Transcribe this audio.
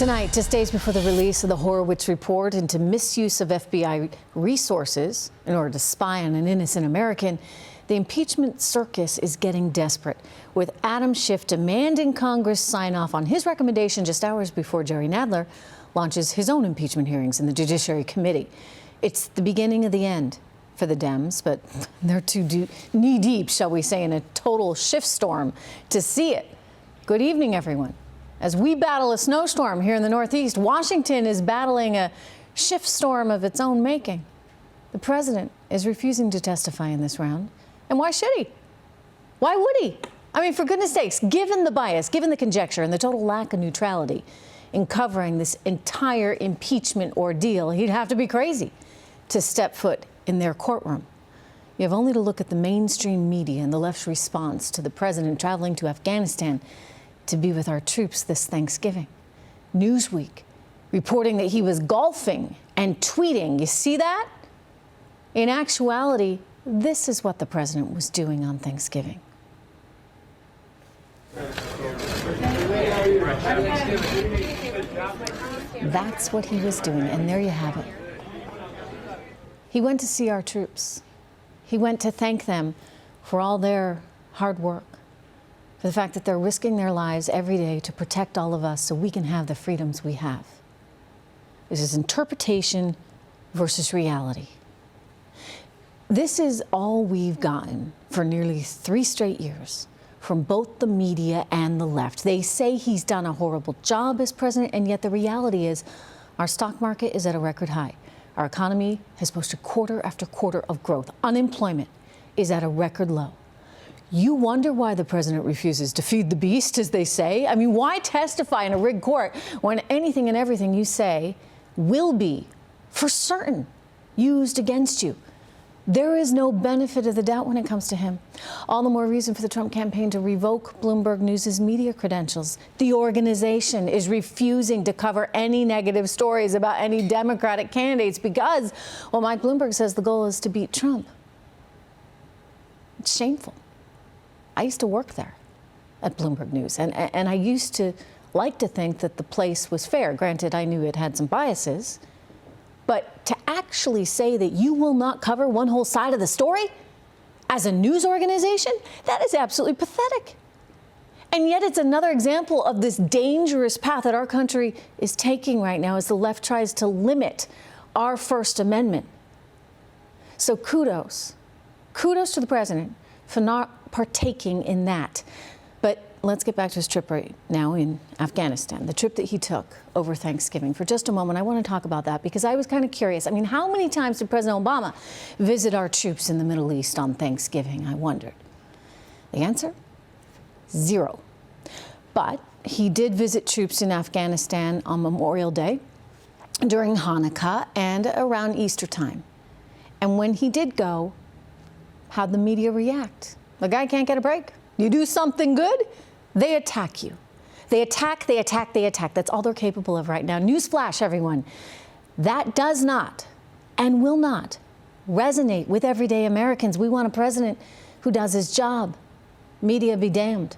Tonight, just days before the release of the Horowitz report into misuse of FBI resources in order to spy on an innocent American, the impeachment circus is getting desperate, with Adam Schiff demanding Congress sign off on his recommendation just hours before Jerry Nadler launches his own impeachment hearings in the Judiciary Committee. It's the beginning of the end for the Dems, but they're too knee-deep, shall we say, in a total Schiff storm to see it. Good evening, everyone. As we battle a snowstorm here in the Northeast, Washington is battling a Schiff storm of its own making. The president is refusing to testify in this round. And why should he? Why would he? I mean, for goodness sakes, given the bias, given the conjecture, and the total lack of neutrality in covering this entire impeachment ordeal, he'd have to be crazy to step foot in their courtroom. You have only to look at the mainstream media and the left's response to the president traveling to Afghanistan to be with our troops this Thanksgiving. Newsweek reporting that he was golfing and tweeting. You see that? In actuality, this is what the president was doing on Thanksgiving. That's what he was doing, and there you have it. He went to see our troops. He went to thank them for all their hard work, for the fact that they're risking their lives every day to protect all of us so we can have the freedoms we have. This is interpretation versus reality. This is all we've gotten for nearly 3 straight years from both the media and the left. They say he's done a horrible job as president, and yet the reality is our stock market is at a record high. Our economy has posted quarter after quarter of growth. Unemployment is at a record low. You wonder why the president refuses to feed the beast, as they say. I mean, why testify in a rigged court when anything and everything you say will be, for certain, used against you? There is no benefit of the doubt when it comes to him. All the more reason for the Trump campaign to revoke Bloomberg News' media credentials. The organization is refusing to cover any negative stories about any Democratic candidates because, well, Mike Bloomberg says the goal is to beat Trump. It's shameful. I used to work there at Bloomberg News, and I used to like to think that the place was fair. Granted, I knew it had some biases, but to actually say that you will not cover one whole side of the story as a news organization, that is absolutely pathetic. And yet it's another example of this dangerous path that our country is taking right now as the left tries to limit our First Amendment. So kudos to the president for not partaking in that. But let's get back to his trip right now in Afghanistan, the trip that he took over Thanksgiving. For just a moment, I want to talk about that because I was kind of curious. I mean, how many times did President Obama visit our troops in the Middle East on Thanksgiving? I wondered. The answer? 0. But he did visit troops in Afghanistan on Memorial Day, during Hanukkah, and around Easter time. And when he did go, how'd the media react? The guy can't get a break. You do something good, they attack you. They attack, they attack, they attack. That's all they're capable of right now. Newsflash, everyone. That does not and will not resonate with everyday Americans. We want a president who does his job. Media be damned.